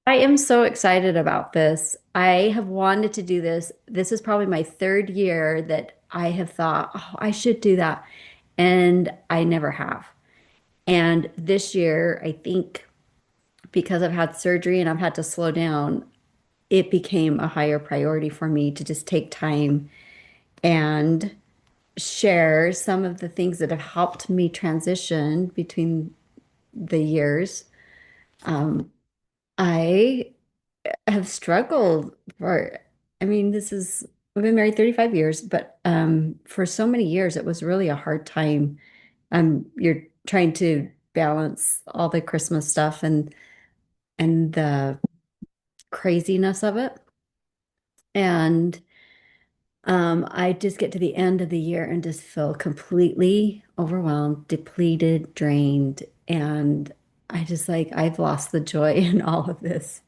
I am so excited about this. I have wanted to do this. This is probably my third year that I have thought, oh, I should do that. And I never have. And this year, I think because I've had surgery and I've had to slow down, it became a higher priority for me to just take time and share some of the things that have helped me transition between the years. Um, I have struggled for, I mean, I've been married 35 years, but for so many years, it was really a hard time. You're trying to balance all the Christmas stuff and the craziness of it. And I just get to the end of the year and just feel completely overwhelmed, depleted, drained, and I just like I've lost the joy in all of this.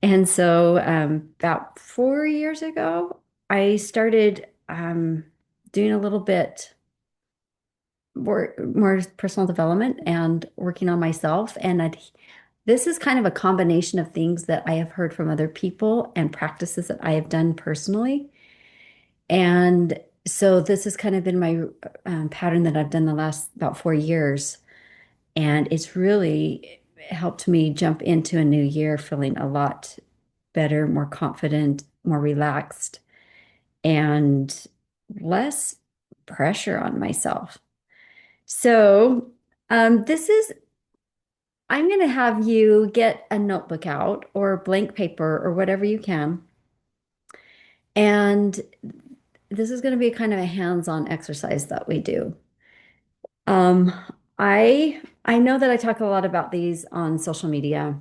And so, about 4 years ago, I started doing a little bit more personal development and working on myself. This is kind of a combination of things that I have heard from other people and practices that I have done personally. And so, this has kind of been my pattern that I've done the last about 4 years. And it's really helped me jump into a new year feeling a lot better, more confident, more relaxed, and less pressure on myself. So, this is, I'm going to have you get a notebook out or blank paper or whatever you can. And this is going to be kind of a hands-on exercise that we do. Um, I know that I talk a lot about these on social media,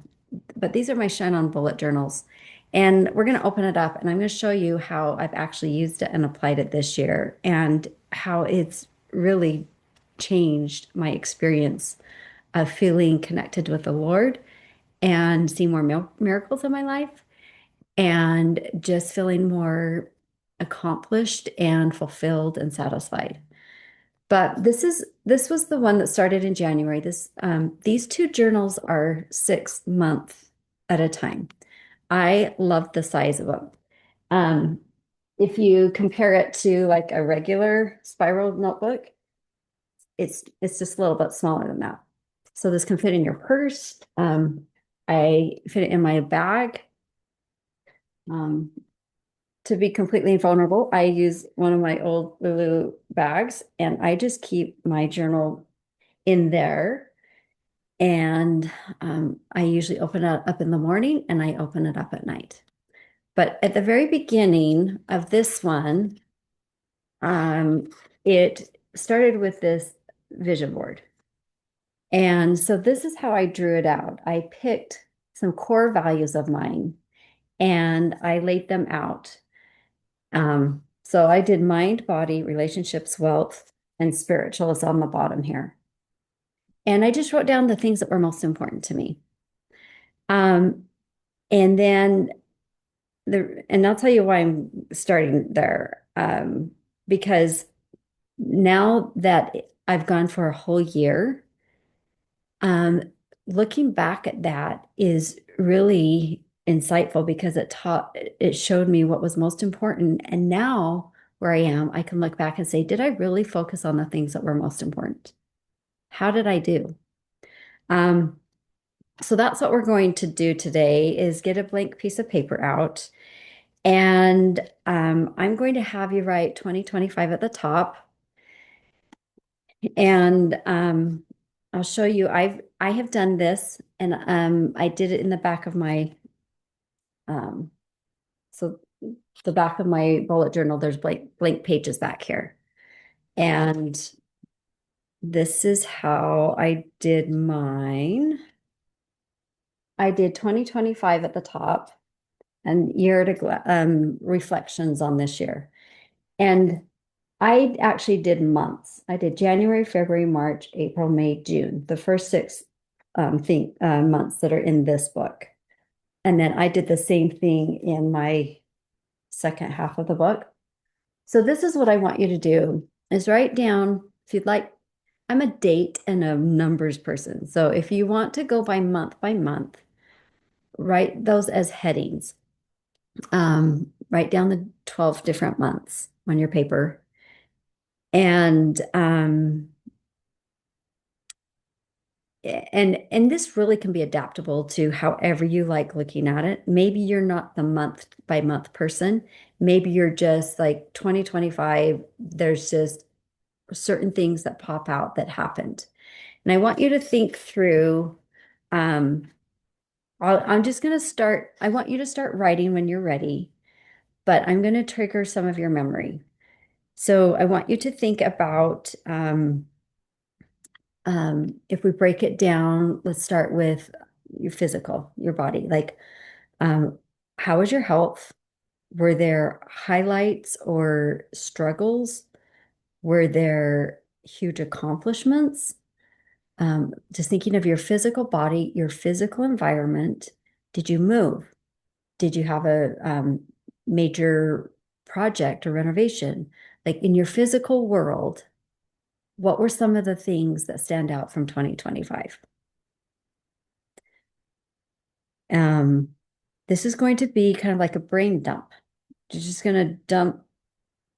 but these are my Shine On bullet journals. And we're going to open it up and I'm going to show you how I've actually used it and applied it this year and how it's really changed my experience of feeling connected with the Lord and seeing more miracles in my life and just feeling more accomplished and fulfilled and satisfied. But this was the one that started in January. These two journals are 6 months at a time. I love the size of them. Um, if you compare it to like a regular spiral notebook, it's just a little bit smaller than that. So this can fit in your purse. I fit it in my bag. Um, to be completely vulnerable, I use one of my old Lulu bags, and I just keep my journal in there. And I usually open it up in the morning and I open it up at night. But at the very beginning of this one, um, it started with this vision board. And so this is how I drew it out. I picked some core values of mine and I laid them out. So I did mind, body, relationships, wealth, and spiritual is on the bottom here. And I just wrote down the things that were most important to me. Um, and then and I'll tell you why I'm starting there. Because now that I've gone for a whole year, um, looking back at that is really insightful because it showed me what was most important. And now where I am, I can look back and say, did I really focus on the things that were most important? How did I do? Um, so that's what we're going to do today is get a blank piece of paper out. And I'm going to have you write 2025 at the top. And I'll show you. I have done this, and I did it in the back of my um, so the back of my bullet journal. There's blank pages back here, and this is how I did mine. I did 2025 at the top, and reflections on this year. And I actually did months. I did January, February, March, April, May, June, the first six months that are in this book. And then I did the same thing in my second half of the book. So this is what I want you to do is write down, if you'd like, I'm a date and a numbers person. So if you want to go by month, write those as headings. Write down the 12 different months on your paper. And and this really can be adaptable to however you like looking at it. Maybe you're not the month by month person. Maybe you're just like 2025, there's just certain things that pop out that happened. And I want you to think through, um, I'm just going to start, I want you to start writing when you're ready, but I'm going to trigger some of your memory. So I want you to think about, if we break it down, let's start with your physical, your body. Like, um, how was your health? Were there highlights or struggles? Were there huge accomplishments? Just thinking of your physical body, your physical environment. Did you move? Did you have a major project or renovation? Like in your physical world, what were some of the things that stand out from 2025? Um, this is going to be kind of like a brain dump. You're just going to dump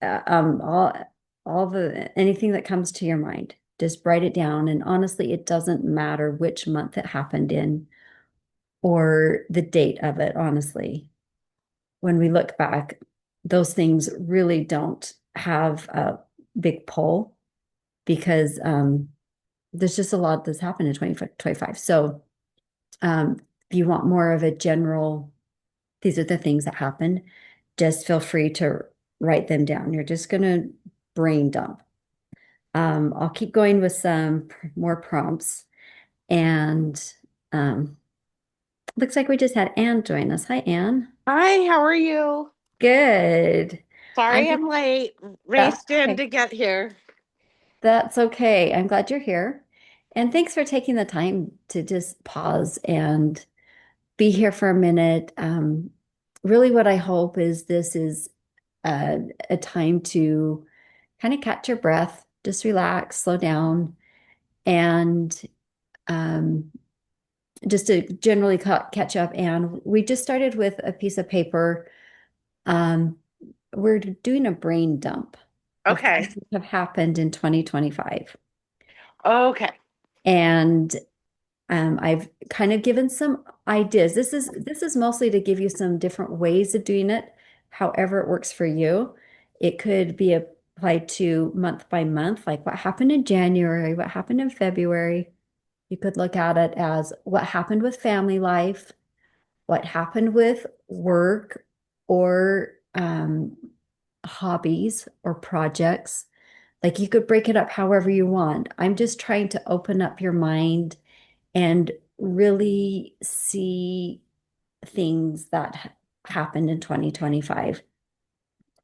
all the anything that comes to your mind. Just write it down. And honestly, it doesn't matter which month it happened in or the date of it, honestly. When we look back, those things really don't have a big pull because there's just a lot that's happened in 2025. So um, if you want more of a general, these are the things that happened, just feel free to write them down. You're just going to brain dump. I'll keep going with some more prompts. And um, looks like we just had Anne join us. Hi, Anne. Hi, how are you? Good. I'm Sorry just, I'm late. that's Raced in okay. to get here. That's okay. I'm glad you're here. And thanks for taking the time to just pause and be here for a minute. Really, what I hope is this is a time to kind of catch your breath, just relax, slow down, and um, just to generally catch up. And we just started with a piece of paper. Um, we're doing a brain dump of Okay. things that have happened in 2025. Okay. And I've kind of given some ideas. This is mostly to give you some different ways of doing it, however it works for you. It could be applied to month by month, like what happened in January, what happened in February. You could look at it as what happened with family life, what happened with work or hobbies or projects. Like you could break it up however you want. I'm just trying to open up your mind and really see things that happened in 2025.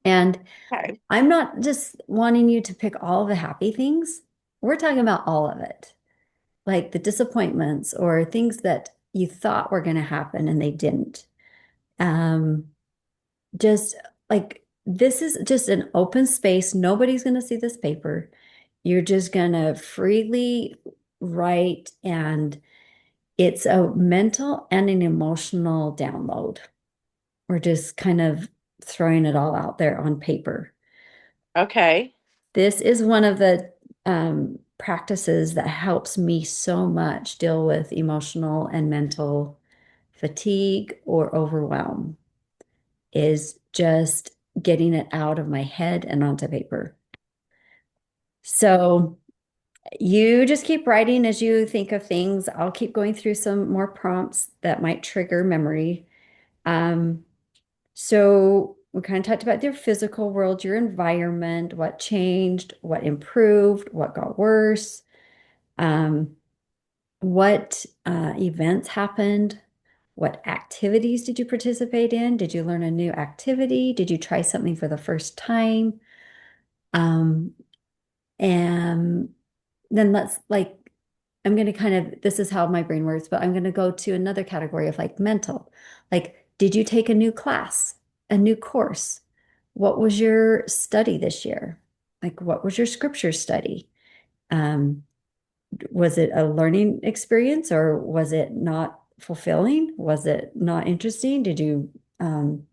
And Okay. I'm not just wanting you to pick all the happy things. We're talking about all of it, like the disappointments or things that you thought were going to happen and they didn't. Um, just like this is just an open space. Nobody's going to see this paper. You're just going to freely write, and it's a mental and an emotional download. We're just kind of throwing it all out there on paper. Okay. This is one of the practices that helps me so much deal with emotional and mental fatigue or overwhelm, is just getting it out of my head and onto paper. So you just keep writing as you think of things. I'll keep going through some more prompts that might trigger memory. Um, so we kind of talked about your physical world, your environment, what changed, what improved, what got worse, um, what events happened, what activities did you participate in? Did you learn a new activity? Did you try something for the first time? Um, and then let's like, I'm going to kind of, this is how my brain works, but I'm going to go to another category of like mental. Like, did you take a new class, a new course? What was your study this year? Like, what was your scripture study? Um, was it a learning experience or was it not fulfilling? Was it not interesting? Did you um,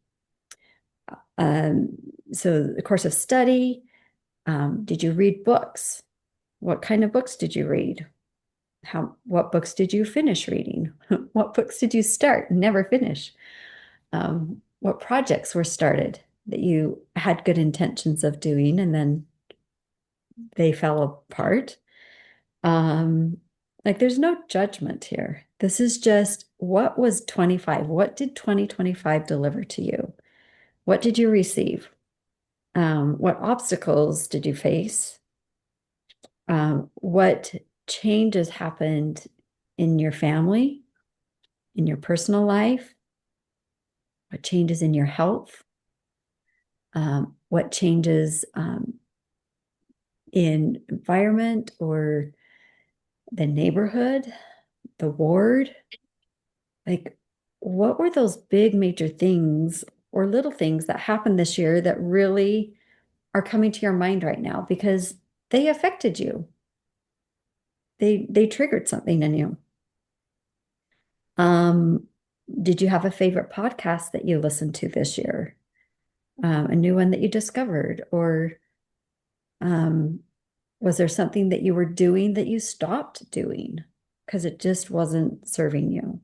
so the course of study, did you read books? What kind of books did you read? What books did you finish reading? What books did you start and never finish? What projects were started that you had good intentions of doing and then they fell apart? Um, like there's no judgment here. This is just what was 25? What did 2025 deliver to you? What did you receive? What obstacles did you face? What changes happened in your family, in your personal life? What changes in your health? What changes in environment or the neighborhood, the ward? Like, what were those big major things or little things that happened this year that really are coming to your mind right now because they affected you? They triggered something in you. Um, did you have a favorite podcast that you listened to this year? A new one that you discovered? Or um, was there something that you were doing that you stopped doing because it just wasn't serving you?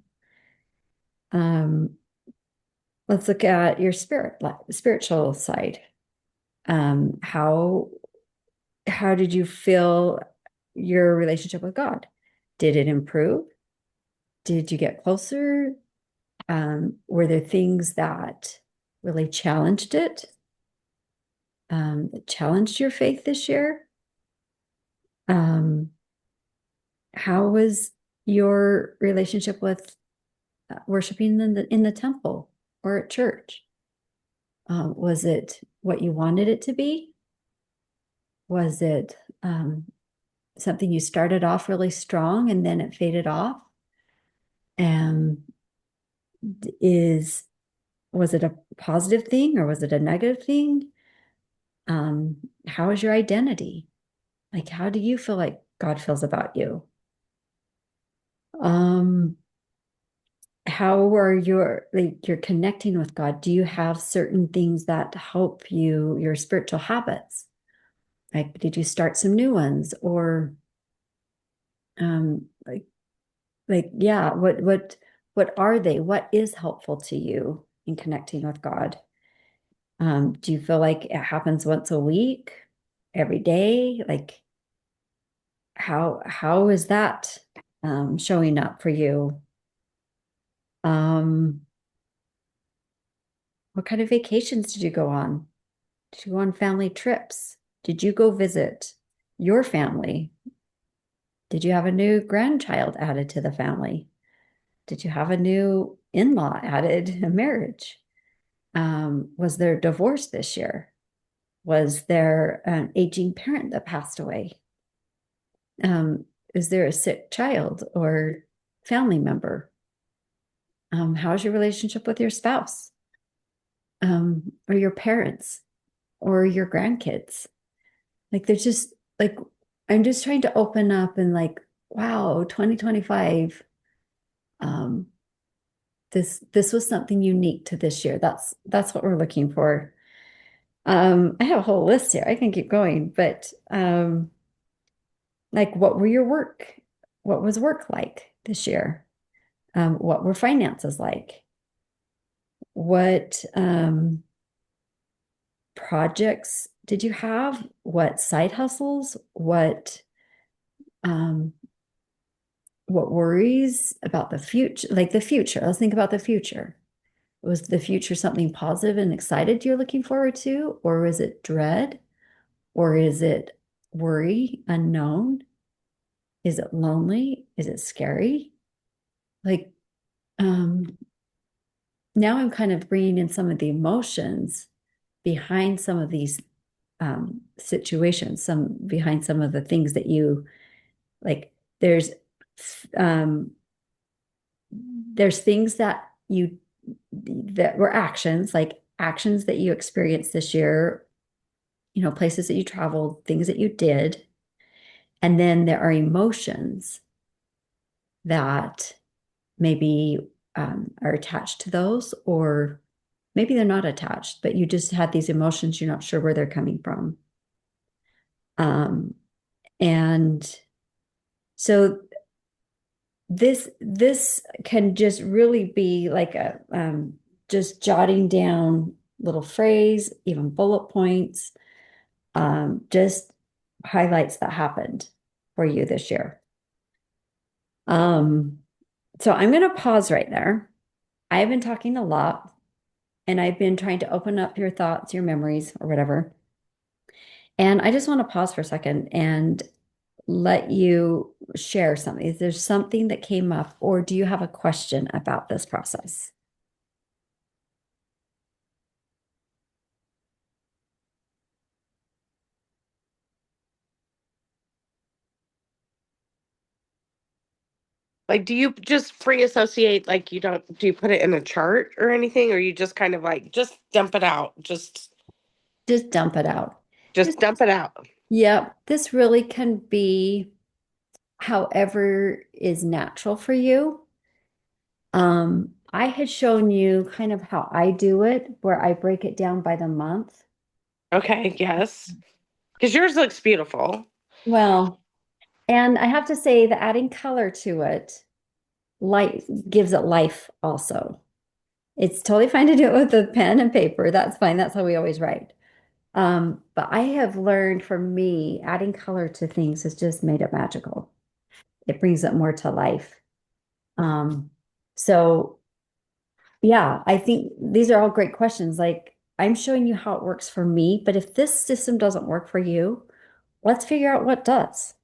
Um, let's look at your spiritual side. Um, how how did you feel your relationship with God? Did it improve? Did you get closer? Were there things that really challenged it? That challenged your faith this year? Um, how was your relationship with worshiping in the temple or at church? Was it what you wanted it to be? Was it something you started off really strong and then it faded off? And is was it a positive thing or was it a negative thing? How is your identity? Like, how do you feel like God feels about you? Um, how are you're connecting with God? Do you have certain things that help you, your spiritual habits? Like, did you start some new ones or um like yeah, what are they? What is helpful to you in connecting with God? Do you feel like it happens once a week, every day? Like how is that showing up for you? Um, what kind of vacations did you go on? Did you go on family trips? Did you go visit your family? Did you have a new grandchild added to the family? Did you have a new in-law added, a marriage? Was there divorce this year? Was there an aging parent that passed away? Um, is there a sick child or family member? How's your relationship with your spouse? Or your parents or your grandkids? Like there's just like I'm just trying to open up and like, wow, 2025. Um, this was something unique to this year. That's what we're looking for. I have a whole list here. I can keep going, but like what were your work? What was work like this year? What were finances like? What projects did you have? What side hustles? Um, what worries about the future? Like the future. Let's think about the future. Was the future something positive and excited you're looking forward to? Or is it dread? Or is it worry, unknown? Is it lonely? Is it scary? Like, um, now I'm kind of bringing in some of the emotions behind some of these situations, some behind some of the things that you like. Um, there's things that were actions, like actions that you experienced this year, places that you traveled, things that you did. And then there are emotions that maybe are attached to those, or maybe they're not attached, but you just had these emotions, you're not sure where they're coming from. Um, and so this can just really be like a just jotting down little phrase, even bullet points, just highlights that happened for you this year. Um, so I'm going to pause right there. I've been talking a lot and I've been trying to open up your thoughts, your memories, or whatever. And I just want to pause for a second and let you share something. Is there something that came up, or do you have a question about this process? Like, do you just free associate? Like, you don't, do you put it in a chart or anything? Or you just kind of like, just dump it out? Just dump it out. This, Just dump it out. yep, this really can be however is natural for you. I had shown you kind of how I do it, where I break it down by the month. Okay, yes. Because yours looks beautiful. Well, and I have to say that adding color to it, light gives it life also. It's totally fine to do it with a pen and paper. That's fine. That's how we always write. But I have learned for me, adding color to things has just made it magical. It brings it more to life. Um, so yeah, I think these are all great questions. Like I'm showing you how it works for me, but if this system doesn't work for you, let's figure out what does.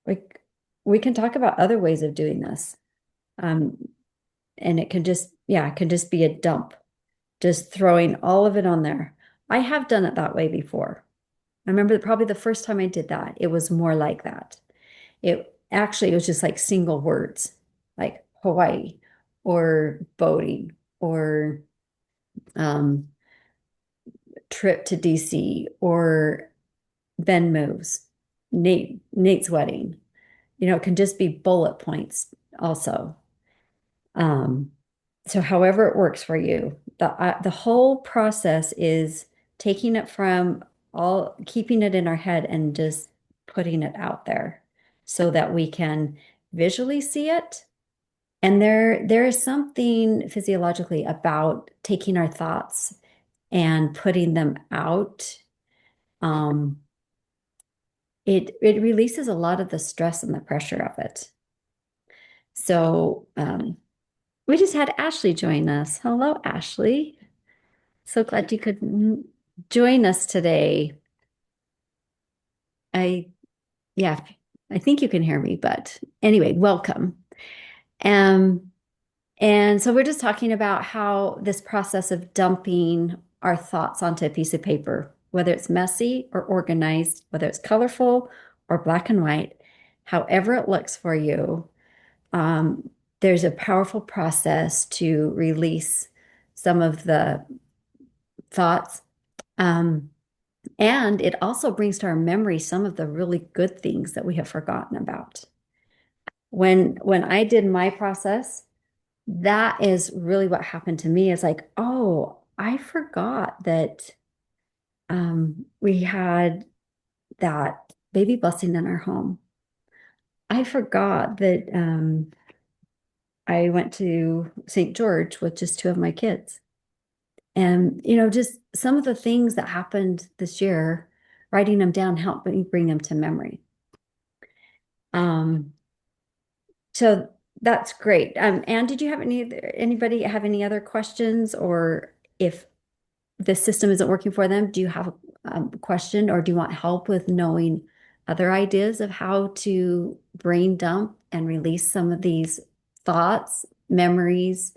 Like we can talk about other ways of doing this. Um, and it can just, yeah, it can just be a dump, just throwing all of it on there. I have done it that way before. I remember probably the first time I did that, it was more like that. It was just like single words, like Hawaii or boating or um, trip to DC or Ben moves, Nate's wedding. It can just be bullet points also. Um, so however it works for you, the whole process is taking it from all, keeping it in our head and just putting it out there so that we can visually see it. And there is something physiologically about taking our thoughts and putting them out. Um, it releases a lot of the stress and the pressure of it. So we just had Ashley join us. Hello, Ashley. So glad you could join us today. I, yeah, I think you can hear me, but anyway, welcome. Um, and so we're just talking about how this process of dumping our thoughts onto a piece of paper, whether it's messy or organized, whether it's colorful or black and white, however it looks for you, um, there's a powerful process to release some of the thoughts. Um, and it also brings to our memory some of the really good things that we have forgotten about. When I did my process, that is really what happened to me. Is like, oh, I forgot that we had that baby blessing in our home. I forgot that I went to St. George with just two of my kids. And, just some of the things that happened this year, writing them down helped me bring them to memory. Um, so that's great. Anne, did you have anybody have any other questions, or if the system isn't working for them, do you have a question, or do you want help with knowing other ideas of how to brain dump and release some of these thoughts, memories,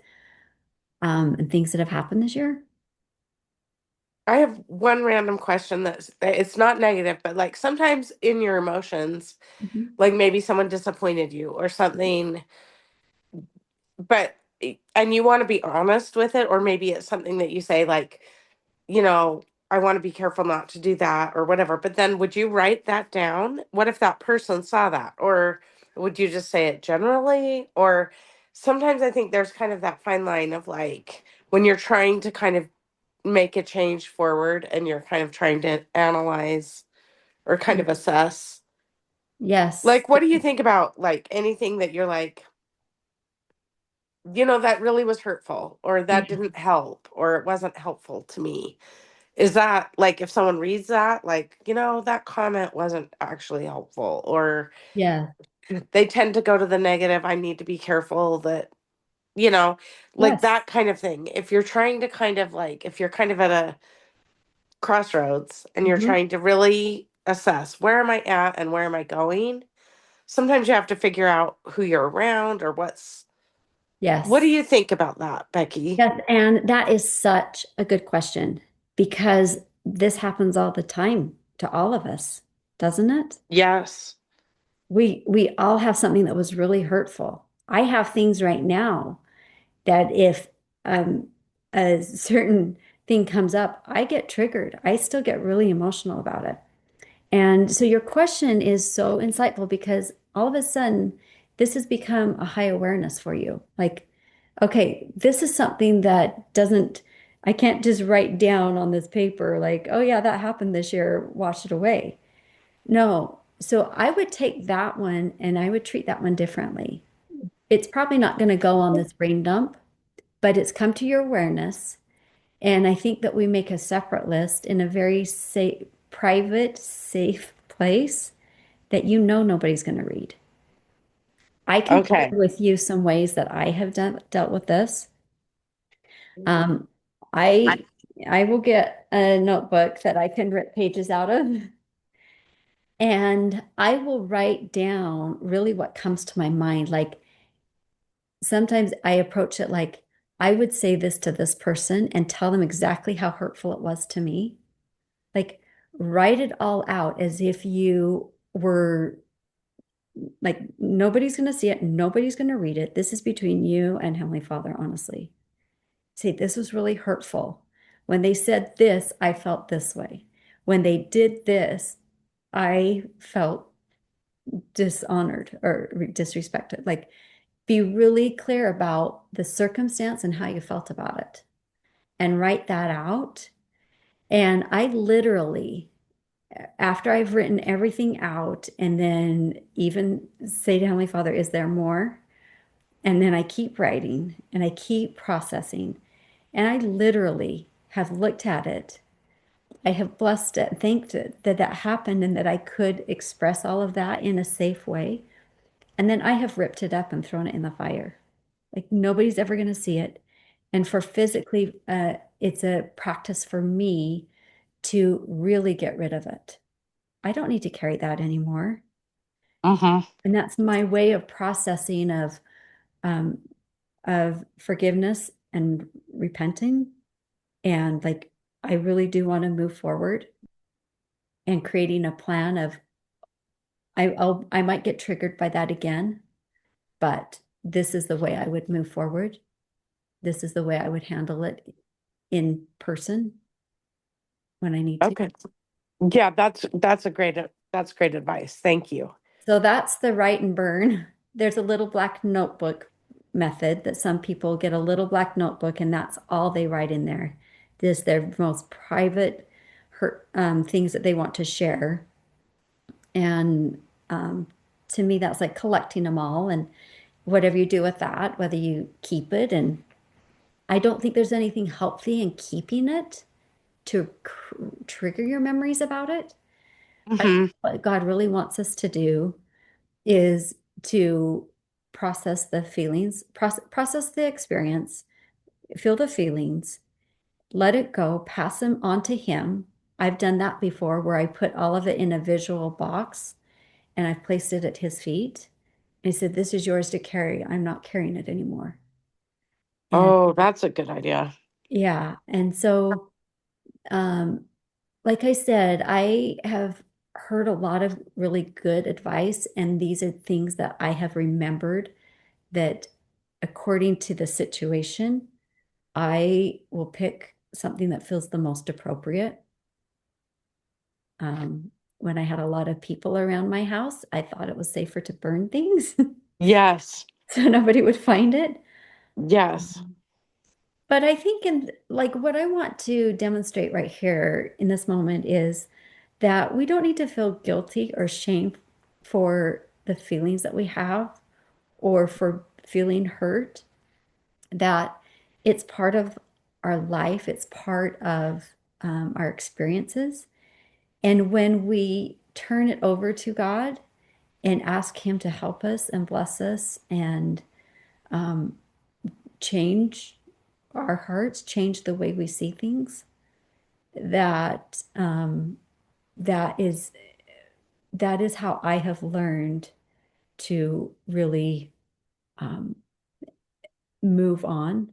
and things that have happened this year? I have one random question it's not negative, but like sometimes in your emotions, Mhm. like maybe someone disappointed you or something, but and you want to be honest with it, or maybe it's something that you say like, you know, I want to be careful not to do that or whatever. But then would you write that down? What if that person saw that? Or would you just say it generally? Or sometimes I think there's kind of that fine line of like when you're trying to kind of make a change forward and you're kind of trying to analyze or kind of assess. Yes. Like, what do you think about like anything that you're like, that really was hurtful or that Yeah. didn't help or it wasn't helpful to me? Is that like if someone reads that, like, that comment wasn't actually helpful or Yeah. they tend to go to the negative, I need to be careful that, you know, like Yes. that kind of thing. If you're trying to kind of like, if you're kind of at a crossroads and you're Hmm. trying to really assess where am I at and where am I going, sometimes you have to figure out who you're around or what do Yes. you think about that, Becky? Yes. And that is such a good question because this happens all the time to all of us, doesn't it? Yes. We all have something that was really hurtful. I have things right now that if um, a certain thing comes up, I get triggered. I still get really emotional about it. And so your question is so insightful because all of a sudden, this has become a high awareness for you. Like, okay, this is something that doesn't, I can't just write down on this paper, like, oh, yeah, that happened this year, wash it away. No. So I would take that one and I would treat that one differently. It's probably not going to go on this brain dump, but it's come to your awareness. And I think that we make a separate list in a very safe, private, safe place that nobody's going to read. I can share Okay. with you some ways that I have dealt with this. Um, I I will get a notebook that I can rip pages out of, and I will write down really what comes to my mind. Like sometimes I approach it like I would say this to this person and tell them exactly how hurtful it was to me. Like write it all out as if you were like nobody's going to see it, nobody's going to read it. This is between you and Heavenly Father, honestly. Say, this was really hurtful. When they said this, I felt this way. When they did this, I felt dishonored or disrespected. Like, be really clear about the circumstance and how you felt about it and write that out. And I literally, after I've written everything out and then even say to Heavenly Father, is there more? And then I keep writing and I keep processing. And I literally have looked at it. I have blessed it, thanked it that that happened and that I could express all of that in a safe way. And then I have ripped it up and thrown it in the fire. Like nobody's ever going to see it. And for physically, it's a practice for me to really get rid of it. I don't need to carry that anymore. Mm-hmm. And that's my way of processing um, of forgiveness and repenting. And like, I really do want to move forward and creating a plan of I might get triggered by that again, but this is the way I would move forward. This is the way I would handle it in person when I need to. Okay. Yeah, that's great advice. Thank you. So that's the write and burn. There's a little black notebook method that some people get a little black notebook and that's all they write in there. This their most private hurt things that they want to share. And to me, that's like collecting them all. And whatever you do with that, whether you keep it, and I don't think there's anything healthy in keeping it to trigger your memories about it. I think Hmm. what God really wants us to do is to process the feelings, process the experience, feel the feelings, let it go, pass them on to Him. I've done that before where I put all of it in a visual box and I've placed it at His feet. And He said, this is yours to carry. I'm not carrying it anymore. And Oh, that's a good idea. yeah. And so, um, like I said, I have heard a lot of really good advice, and these are things that I have remembered that according to the situation, I will pick something that feels the most appropriate. When I had a lot of people around my house, I thought it was safer to burn things. Yes. so nobody would find it. Yes. But I think in like what I want to demonstrate right here in this moment is that we don't need to feel guilty or shame for the feelings that we have or for feeling hurt, that it's part of our life, it's part of our experiences. And when we turn it over to God and ask Him to help us and bless us and um, change our hearts, change the way we see things, that that is that is how I have learned to really um, move on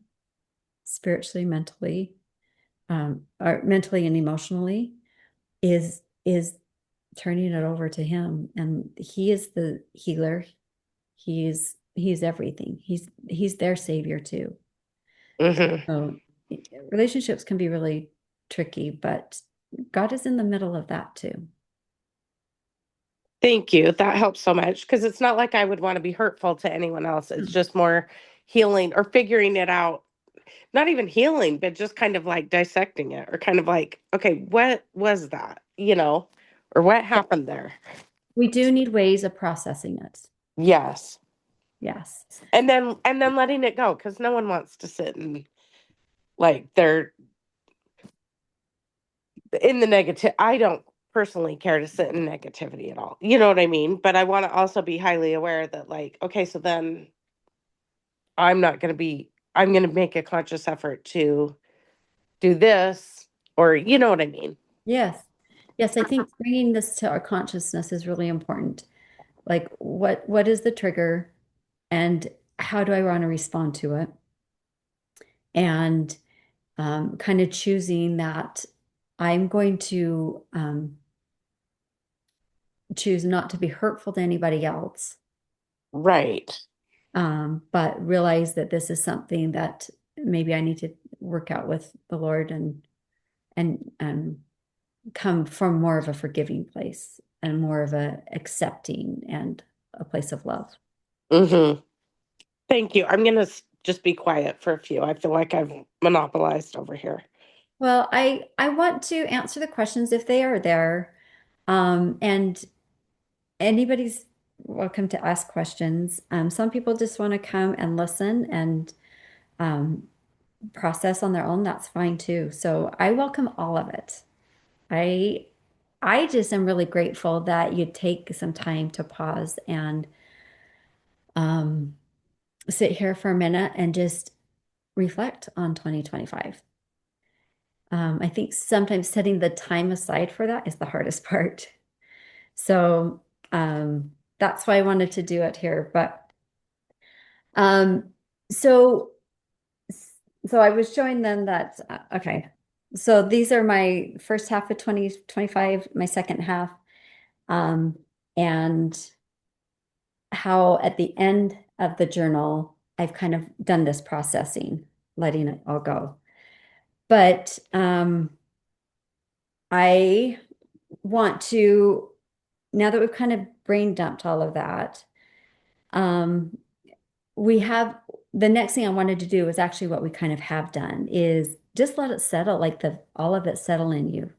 spiritually, mentally, or mentally and emotionally, is turning it over to Him, and He is the healer. He's everything. He's their savior too. Hmm. So relationships can be really tricky, but God is in the middle of that too. Thank you. That helps so much because it's not like I would want to be hurtful to anyone else. It's Hmm. just more healing or figuring it out. Not even healing, but just kind of like dissecting it or kind of like, okay, what was that? Or what Yeah. happened there? We do need ways of processing it. Yes. Yes. And then letting it go because no one wants to sit and like they're in the negative. I don't personally care to sit in negativity at all. You know what I mean? But I want to also be highly aware that like, okay, so then I'm going to make a conscious effort to do this or you know what I mean? Yes. Yes, I think bringing this to our consciousness is really important. Like what is the trigger and how do I want to respond to it? And kind of choosing that I'm going to choose not to be hurtful to anybody else, Right. but realize that this is something that maybe I need to work out with the Lord and come from more of a forgiving place and more of a accepting and a place of love. Mhm. Thank you. I'm going to just be quiet for a few. I feel like I've monopolized over here. Well, I want to answer the questions if they are there. And anybody's welcome to ask questions. Some people just want to come and listen and um, process on their own. That's fine too. So I welcome all of it. I I just am really grateful that you take some time to pause and um, sit here for a minute and just reflect on 2025. I think sometimes setting the time aside for that is the hardest part. So that's why I wanted to do it here. But um, so so I was showing them that okay. So these are my first half of 2025, my second half, um, and how at the end of the journal I've kind of done this processing, letting it all go. But I want to, now that we've kind of brain dumped all of that, um, we have the next thing I wanted to do is actually what we kind of have done is just let it settle, like the all of it settle in you,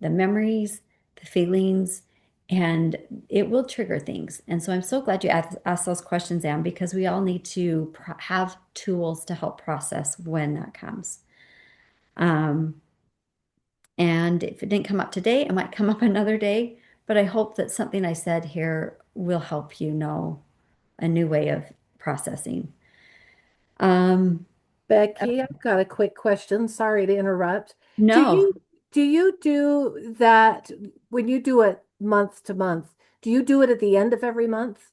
the memories, the feelings, and it will trigger things. And so I'm so glad you asked those questions, Anne, because we all need to have tools to help process when that comes. Um, and if it didn't come up today, it might come up another day. But I hope that something I said here will help you know a new way of processing. Um, Becky, I've got a quick question. Sorry to interrupt. Do no, you do you do that when you do it month to month? Do you do it at the end of every month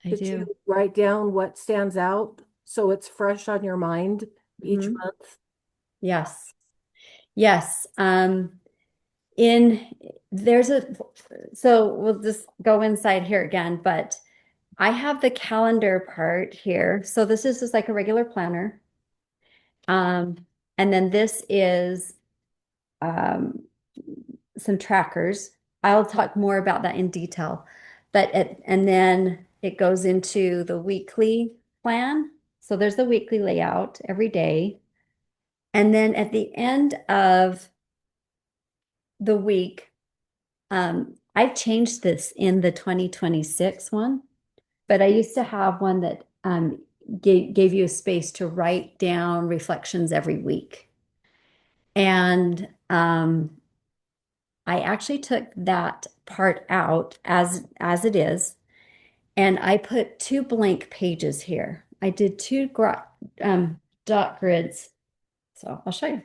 I that you do. write down what stands out so it's fresh on your mind each Mhm. month? Yes. Yes. In there's a so we'll just go inside here again, but I have the calendar part here. So this is just like a regular planner. Um, and then this is um some trackers. I'll talk more about that in detail. And then it goes into the weekly plan. So there's the weekly layout every day. And then at the end of the week, I've changed this in the 2026 one, but I used to have one that gave you a space to write down reflections every week. And I actually took that part out as it is, and I put two blank pages here. I did two dot grids. So I'll show you.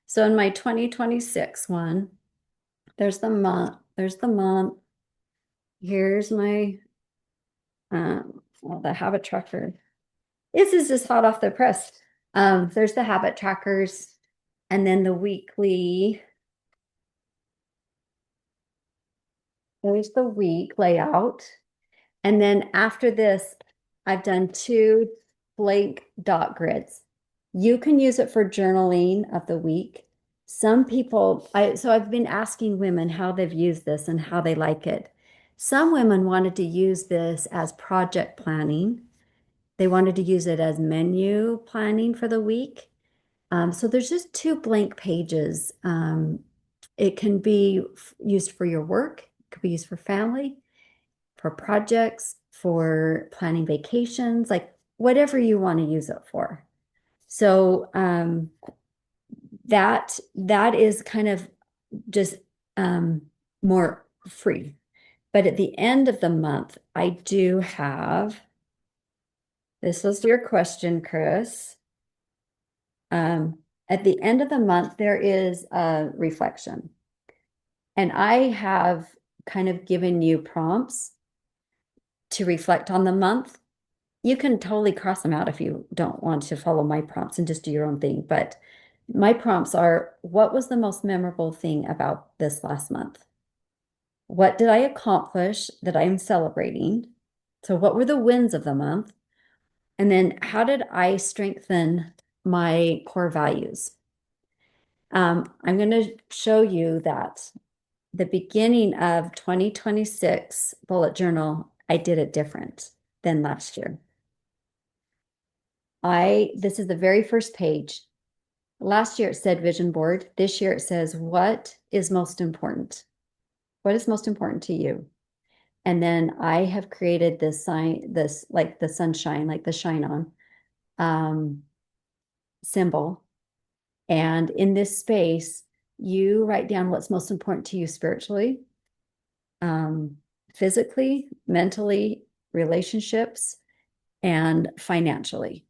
So in my 2026 one, there's the month. There's the month. Here's my well, the habit tracker. This is just hot off the press. There's the habit trackers, and then the weekly. There's the week layout. And then after this, I've done two blank dot grids. You can use it for journaling of the week. Some people, so I've been asking women how they've used this and how they like it. Some women wanted to use this as project planning. They wanted to use it as menu planning for the week. So there's just two blank pages. It can be used for your work, it could be used for family, for projects, for planning vacations, like whatever you want to use it for. So that is kind of just more free. But at the end of the month, I do have, this was your question, Chris. At the end of the month, there is a reflection. And I have kind of given you prompts to reflect on the month. You can totally cross them out if you don't want to follow my prompts and just do your own thing. But my prompts are, what was the most memorable thing about this last month? What did I accomplish that I'm celebrating? So what were the wins of the month? And then how did I strengthen my core values? I'm going to show you that the beginning of 2026 bullet journal, I did it different than last year. This is the very first page. Last year it said vision board. This year it says, what is most important? What is most important to you? And then I have created this sign, this like the sunshine, like the shine on symbol. And in this space, you write down what's most important to you spiritually, physically, mentally, relationships, and financially,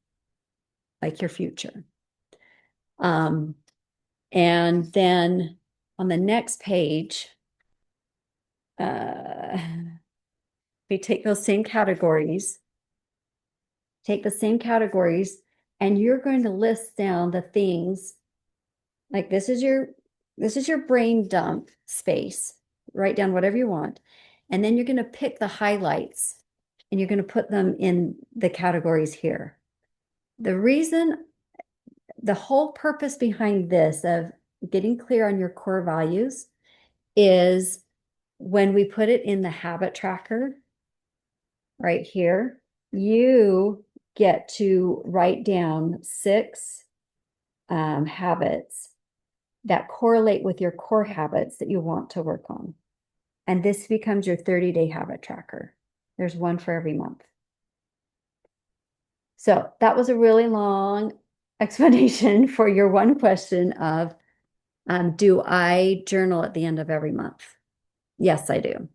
like your future. And then on the next page, we take those same categories, and you're going to list down the things like this is your brain dump space. Write down whatever you want. And then you're going to pick the highlights and you're going to put them in the categories here. The whole purpose behind this of getting clear on your core values is when we put it in the habit tracker right here, you get to write down 6 habits that correlate with your core habits that you want to work on. And this becomes your 30-day habit tracker. There's one for every month. So that was a really long explanation for your one question of, do I journal at the end of every month? Yes, I do.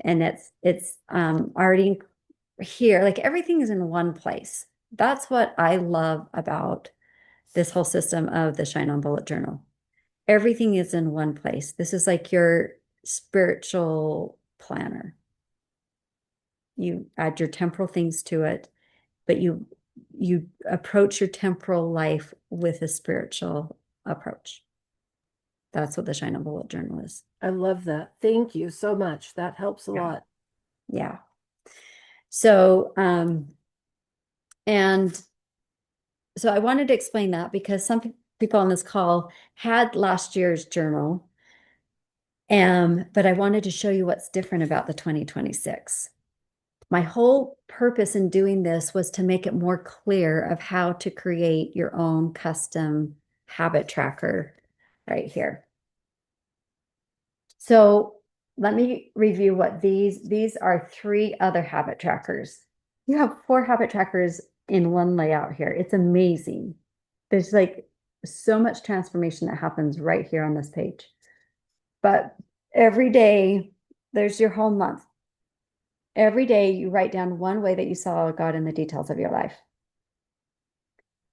And it's already here, like everything is in one place. That's what I love about this whole system of the Shine On Bullet Journal. Everything is in one place. This is like your spiritual planner. You add your temporal things to it, but you approach your temporal life with a spiritual approach. That's what the Shine On Bullet Journal is. I love that. Thank you so much. That helps a Yeah. lot. Yeah. So, and so I wanted to explain that because some people on this call had last year's journal, but I wanted to show you what's different about the 2026. My whole purpose in doing this was to make it more clear of how to create your own custom habit tracker right here. So let me review what these are 3 other habit trackers. You have 4 habit trackers in one layout here. It's amazing. There's like so much transformation that happens right here on this page. But every day, there's your whole month. Every day you write down one way that you saw God in the details of your life.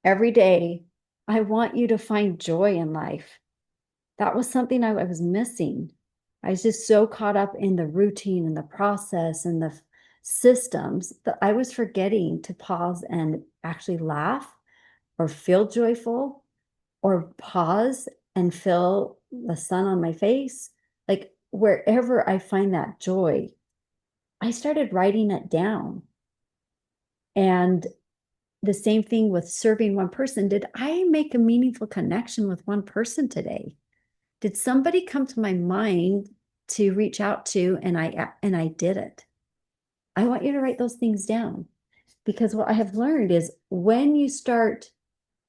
Every day, I want you to find joy in life. That was something I was missing. I was just so caught up in the routine and the process and the systems that I was forgetting to pause and actually laugh or feel joyful or pause and feel the sun on my face. Like wherever I find that joy, I started writing it down. And the same thing with serving one person. Did I make a meaningful connection with one person today? Did somebody come to my mind to reach out to and I did it? I want you to write those things down because what I have learned is when you start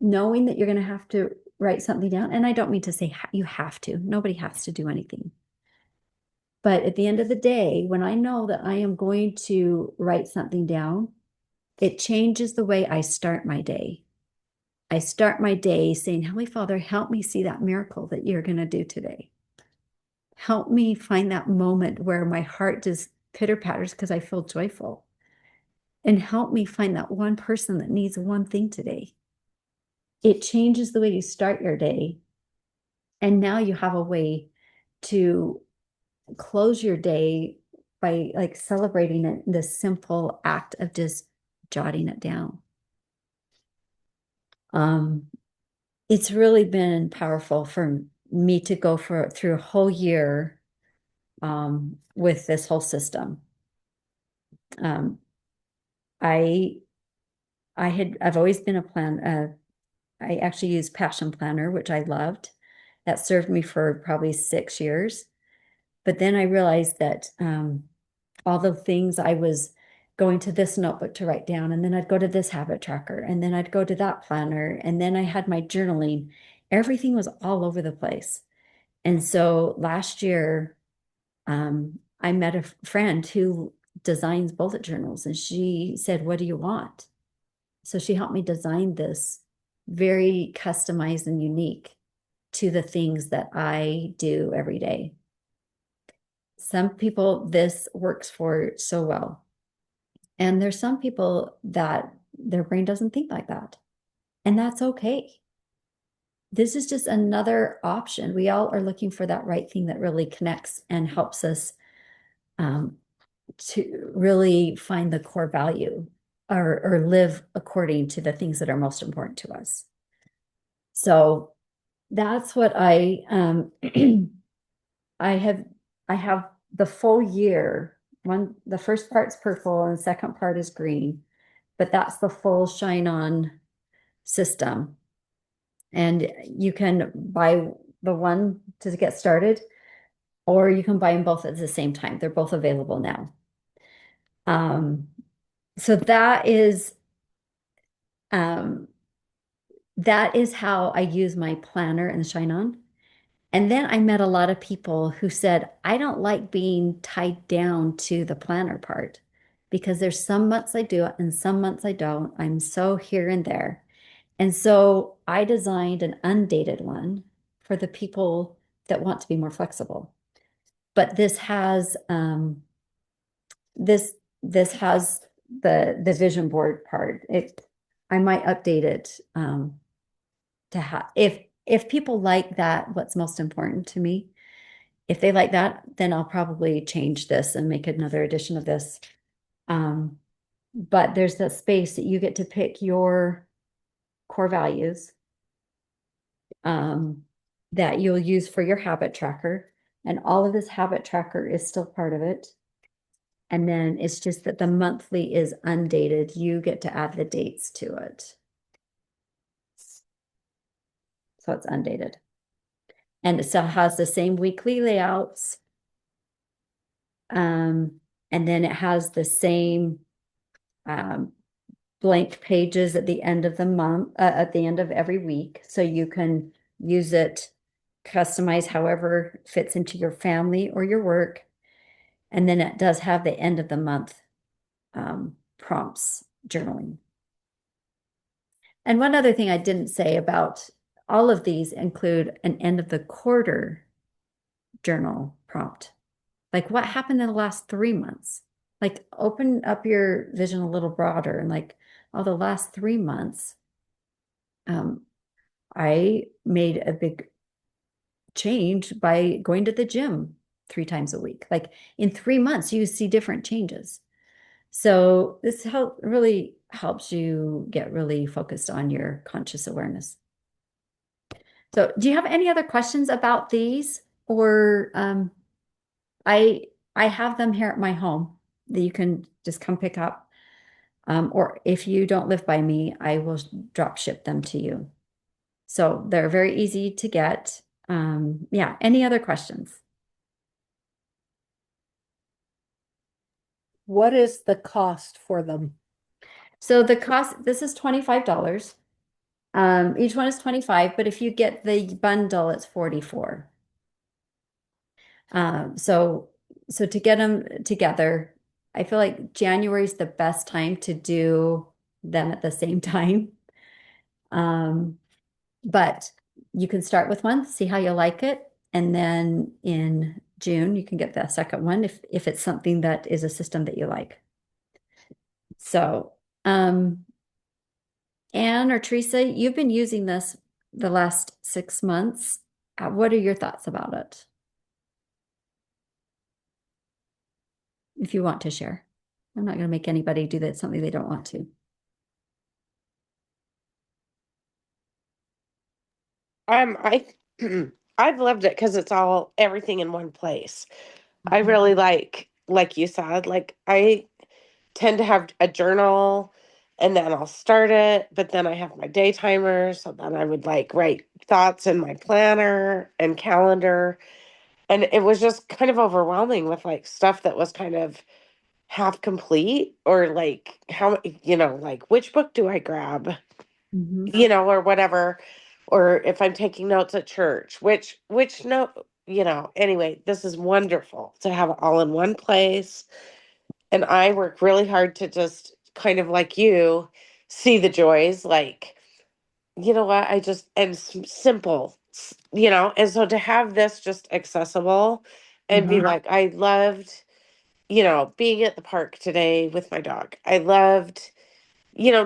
knowing that you're going to have to write something down, and I don't mean to say you have to, nobody has to do anything. But at the end of the day, when I know that I am going to write something down, it changes the way I start my day. I start my day saying, Heavenly Father, help me see that miracle that you're going to do today. Help me find that moment where my heart just pitter patters because I feel joyful. And help me find that one person that needs one thing today. It changes the way you start your day. And now you have a way to close your day by like celebrating it, the simple act of just jotting it down. Um, it's really been powerful for me to go through a whole year with this whole system. Um, I I've always been a I actually used Passion Planner, which I loved. That served me for probably 6 years. But then I realized that all the things I was going to this notebook to write down, and then I'd go to this habit tracker, and then I'd go to that planner, and then I had my journaling. Everything was all over the place. And so last year, I met a friend who designs bullet journals, and she said, "What do you want?" So she helped me design this very customized and unique to the things that I do every day. Some people this works for so well. And there's some people that their brain doesn't think like that. And that's okay. This is just another option. We all are looking for that right thing that really connects and helps us um, to really find the core value or live according to the things that are most important to us. So that's what I have I have the full year. The first part's purple and the second part is green, but that's the full shine on system. And you can buy the one to get started, or you can buy them both at the same time. They're both available now. Um, so um, that is how I use my planner and Shine On. And then I met a lot of people who said, I don't like being tied down to the planner part because there's some months I do it and some months I don't. I'm so here and there. And so I designed an undated one for the people that want to be more flexible. But this has the vision board part. I might update it to have if people like that, what's most important to me. If they like that, then I'll probably change this and make another edition of this. Um, but there's that space that you get to pick your core values um, that you'll use for your habit tracker. And all of this habit tracker is still part of it. And then it's just that the monthly is undated. You get to add the dates to it. So it's undated. And it still has the same weekly layouts. Um, And then it has the same um, blank pages at the end of the month, at the end of every week. So you can use it, customize however fits into your family or your work. And then it does have the end of the month prompts journaling. And one other thing I didn't say about all of these include an end of the quarter journal prompt. Like what happened in the last 3 months? Like open up your vision a little broader and like, oh, the last 3 months, um, I made a big change by going to the gym 3 times a week. Like in 3 months, you see different changes. So this really helps you get really focused on your conscious awareness. So do you have any other questions about these? Or I I have them here at my home that you can just come pick up. Or if you don't live by me, I will drop ship them to you. So they're very easy to get. Yeah, any other questions? What is the cost for them? So the cost, this is $25. Each one is 25, but if you get the bundle, it's 44. So to get them together, I feel like January is the best time to do them at the same time. Um, but you can start with one, see how you like it, and then in June you can get the second one if it's something that is a system that you like. So, Anne or Teresa, you've been using this the last 6 months. What are your thoughts about it? If you want to share. I'm not going to make anybody do that something they don't want to. I I've loved it because it's all everything in one place. I Mhm. really like you said, like I tend to have a journal and then I'll start it, but then I have my day timer. So then I would like write thoughts in my planner and calendar. And it was just kind of overwhelming with like stuff that was kind of half complete or like how, like which book do I grab, Mhm. or whatever. Or if I'm taking notes at church, which note, anyway, this is wonderful to have it all in one place. And I work really hard to just kind of like you see the joys, like, you know what, I just, and simple, and so to have this just accessible and be Mhm. like, I loved, being at the park today with my dog. I loved,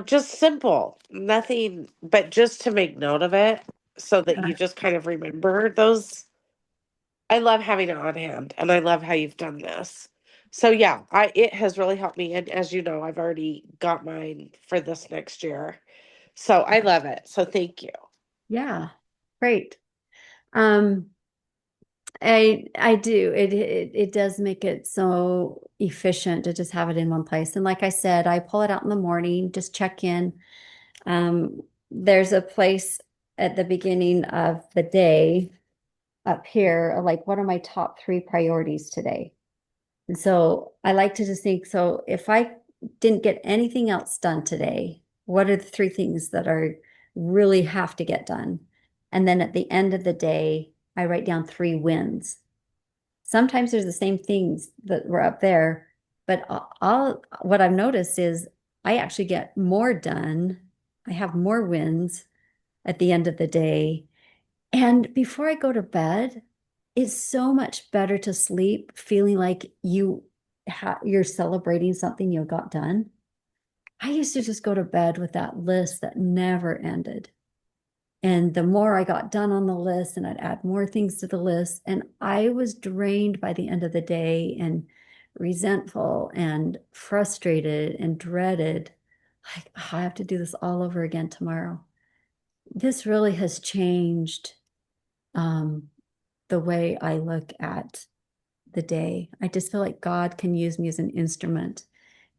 just simple, nothing, but just to make note of it so that you just kind of remember those. I love having it on hand and I love how you've done this. So yeah, it has really helped me. And as you know, I've already got mine for this next year. So I love it. So thank you. Yeah, great. Um, I do. It does make it so efficient to just have it in one place. And like I said, I pull it out in the morning, just check in. There's a place at the beginning of the day up here, like what are my top three priorities today? And so I like to just think, so if I didn't get anything else done today, what are the three things that are really have to get done? And then at the end of the day, I write down three wins. Sometimes there's the same things that were up there, but all what I've noticed is I actually get more done. I have more wins at the end of the day. And before I go to bed, it's so much better to sleep feeling like you're celebrating something you got done. I used to just go to bed with that list that never ended. And the more I got done on the list, and I'd add more things to the list, and I was drained by the end of the day and resentful and frustrated and dreaded. Like, "Oh, I have to do this all over again tomorrow." This really has changed um, the way I look at the day. I just feel like God can use me as an instrument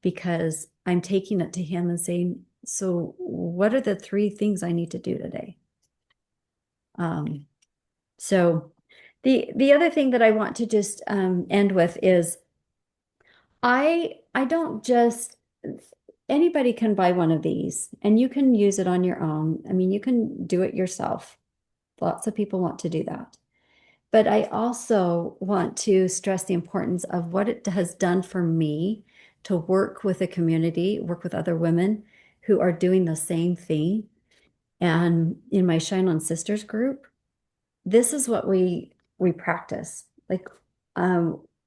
because I'm taking it to Him and saying, so, what are the three things I need to do today? Um, so, the other thing that I want to just end with is I don't just anybody can buy one of these and you can use it on your own. I mean, you can do it yourself. Lots of people want to do that. But I also want to stress the importance of what it has done for me to work with a community, work with other women who are doing the same thing. And in my Shine On Sisters group, this is what we practice. Like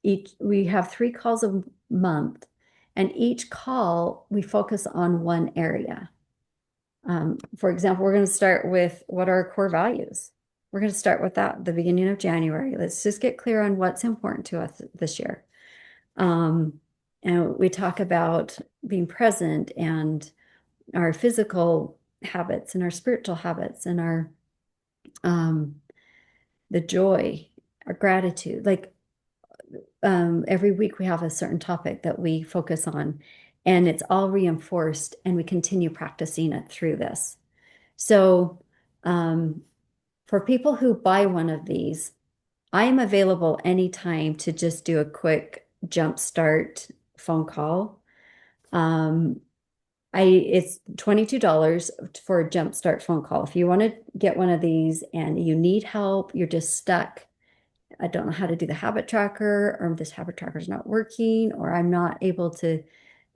each we have 3 calls a month, and each call we focus on one area. For example, we're going to start with what are our core values. We're going to start with that at the beginning of January. Let's just get clear on what's important to us this year. Um, and we talk about being present and our physical habits and our spiritual habits and our um, the joy, our gratitude. Like every week we have a certain topic that we focus on, and it's all reinforced, and we continue practicing it through this. So, um, for people who buy one of these, I am available anytime to just do a quick jump start phone call. Um, it's $22 for a jump start phone call. If you want to get one of these and you need help, you're just stuck. I don't know how to do the habit tracker, or this habit tracker is not working, or I'm not able to,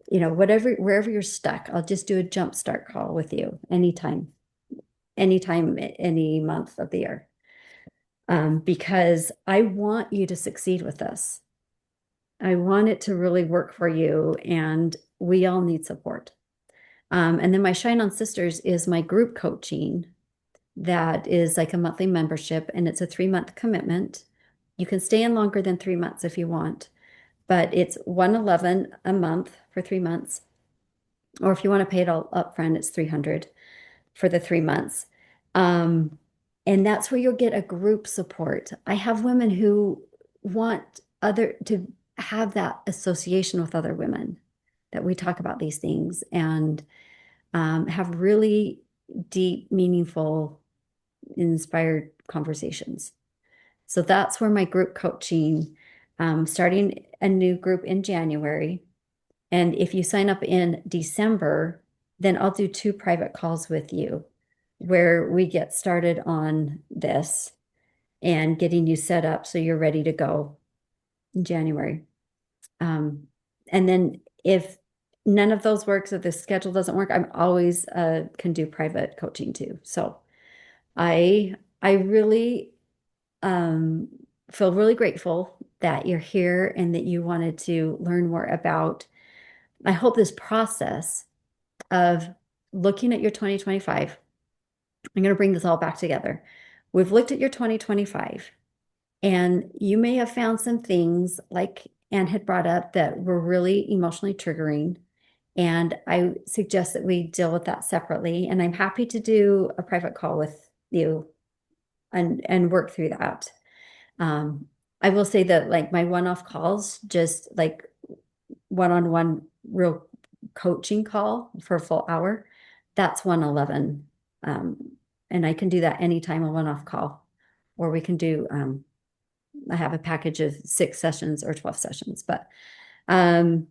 whatever, wherever you're stuck, I'll just do a jump start call with you anytime, any month of the year. Because I want you to succeed with this. I want it to really work for you, and we all need support. And then my Shine On Sisters is my group coaching that is like a monthly membership, and it's a 3-month commitment. You can stay in longer than 3 months if you want, but it's 111 a month for 3 months. Or if you want to pay it all upfront, it's 300 for the 3 months. Um, and that's where you'll get a group support. I have women who want other to have that association with other women that we talk about these things and have really deep, meaningful, inspired conversations. So that's where my group coaching, starting a new group in January. And if you sign up in December, then I'll do 2 private calls with you where we get started on this and getting you set up so you're ready to go in January. And then if none of those works, if the schedule doesn't work, I'm always can do private coaching too. So I really um, feel really grateful that you're here and that you wanted to learn more about. I hope this process of looking at your 2025, I'm going to bring this all back together. We've looked at your 2025, and you may have found some things like Anne had brought up that were really emotionally triggering. And I suggest that we deal with that separately. And I'm happy to do a private call with you and work through that. I will say that like my one-off calls, just like one-on-one real coaching call for a full hour, that's 111. And I can do that anytime, a one-off call, or we can do, I have a package of 6 sessions or 12 sessions. But um,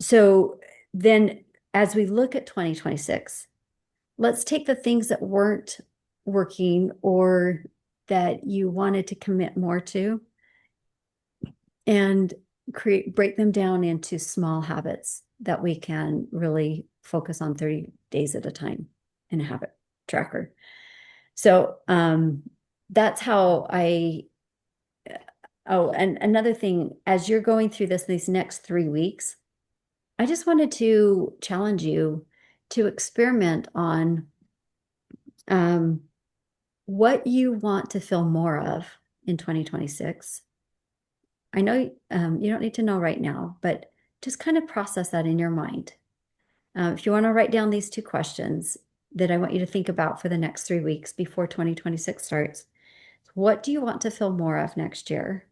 so then as we look at 2026, let's take the things that weren't working or that you wanted to commit more to and break them down into small habits that we can really focus on 30 days at a time in a habit tracker. So that's how oh, and another thing, as you're going through these next 3 weeks, I just wanted to challenge you to experiment on um, what you want to feel more of in 2026. I know you don't need to know right now, but just kind of process that in your mind. If you want to write down these 2 questions that I want you to think about for the next 3 weeks before 2026 starts, what do you want to feel more of next year?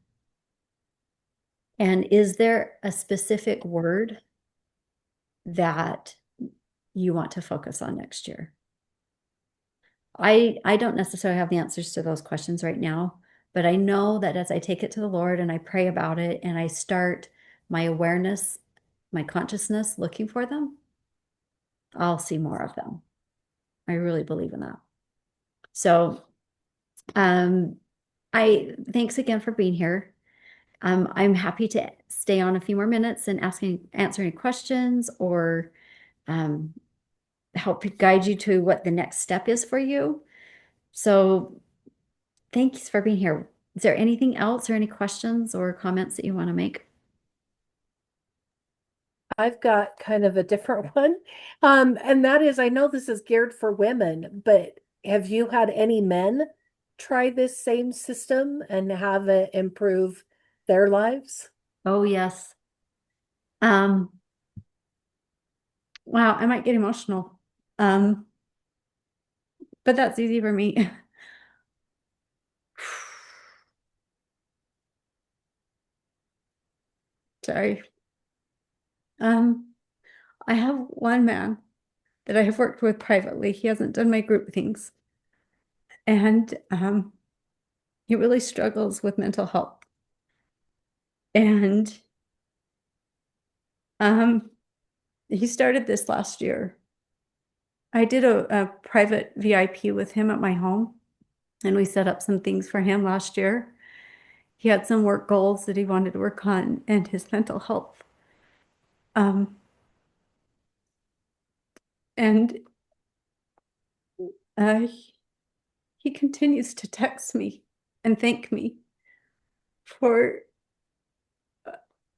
And is there a specific word that you want to focus on next year? I don't necessarily have the answers to those questions right now, but I know that as I take it to the Lord and I pray about it and I start my awareness, my consciousness looking for them, I'll see more of them. I really believe in that. So, um, I thanks again for being here. I'm happy to stay on a few more minutes and answer any questions or um, help guide you to what the next step is for you. So thanks for being here. Is there anything else or any questions or comments that you want to make? I've got kind of a different one. And that is, I know this is geared for women, but have you had any men try this same system and have it improve their lives? Oh, yes. Um, wow, I might get emotional. Um, but that's easy for me. Sorry. Um, I have one man that I have worked with privately. He hasn't done my group things. And he really struggles with mental health. And um, he started this last year. I did a private VIP with him at my home, and we set up some things for him last year. He had some work goals that he wanted to work on and his mental health. Um, and he continues to text me and thank me for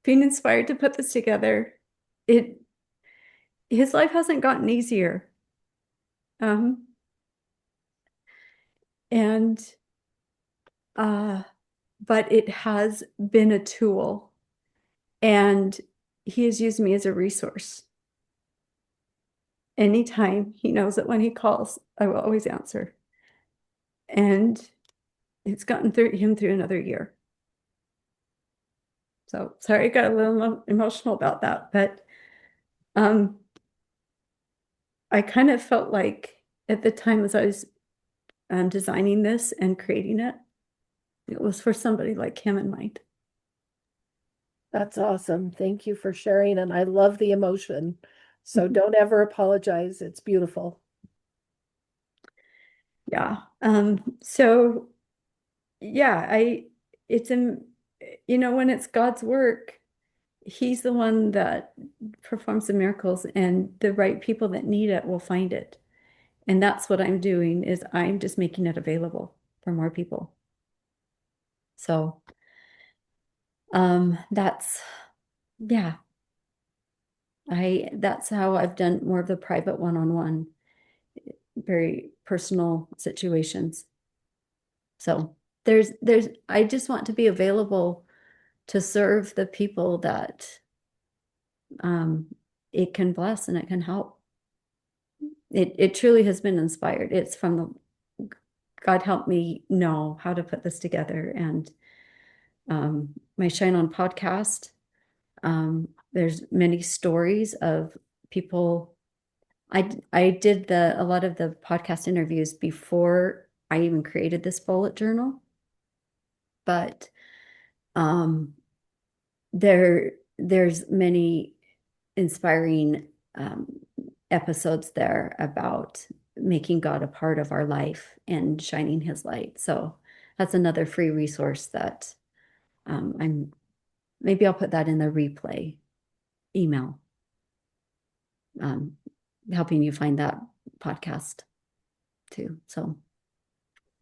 being inspired to put this together. It his life hasn't gotten easier. Um, and uh, but it has been a tool, and he has used me as a resource. Anytime he knows that when he calls, I will always answer. And it's gotten through him through another year. So sorry, I got a little emotional about that, but um, I kind of felt like at the time as I was designing this and creating it, it was for somebody like him in mind. That's awesome. Thank you for sharing. And I love the emotion. So don't ever apologize. It's beautiful. Yeah. So yeah, it's in, when it's God's work, He's the one that performs the miracles, and the right people that need it will find it. And that's what I'm doing is I'm just making it available for more people. So, that's, yeah, that's how I've done more of the private one-on-one, very personal situations. So I just want to be available to serve the people that um, it can bless and it can help. It truly has been inspired. It's from the God help me know how to put this together. And my Shine On podcast, there's many stories of people. I did a lot of the podcast interviews before I even created this bullet journal, but um, there's many inspiring episodes there about making God a part of our life and shining his light. So that's another free resource that I'm maybe I'll put that in the replay email, um, helping you find that podcast too. So,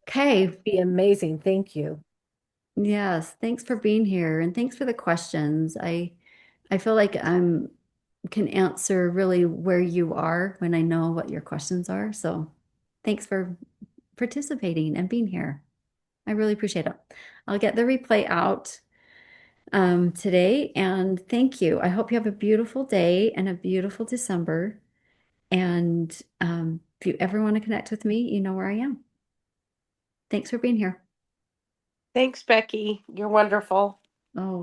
okay. Be amazing. Thank you. Yes, thanks for being here and thanks for the questions. I feel like I'm can answer really where you are when I know what your questions are. So thanks for participating and being here. I really appreciate it. I'll get the replay out today, and thank you. I hope you have a beautiful day and a beautiful December. And if you ever want to connect with me, you know where I am. Thanks for being here. Thanks, Becky. You're wonderful. Oh,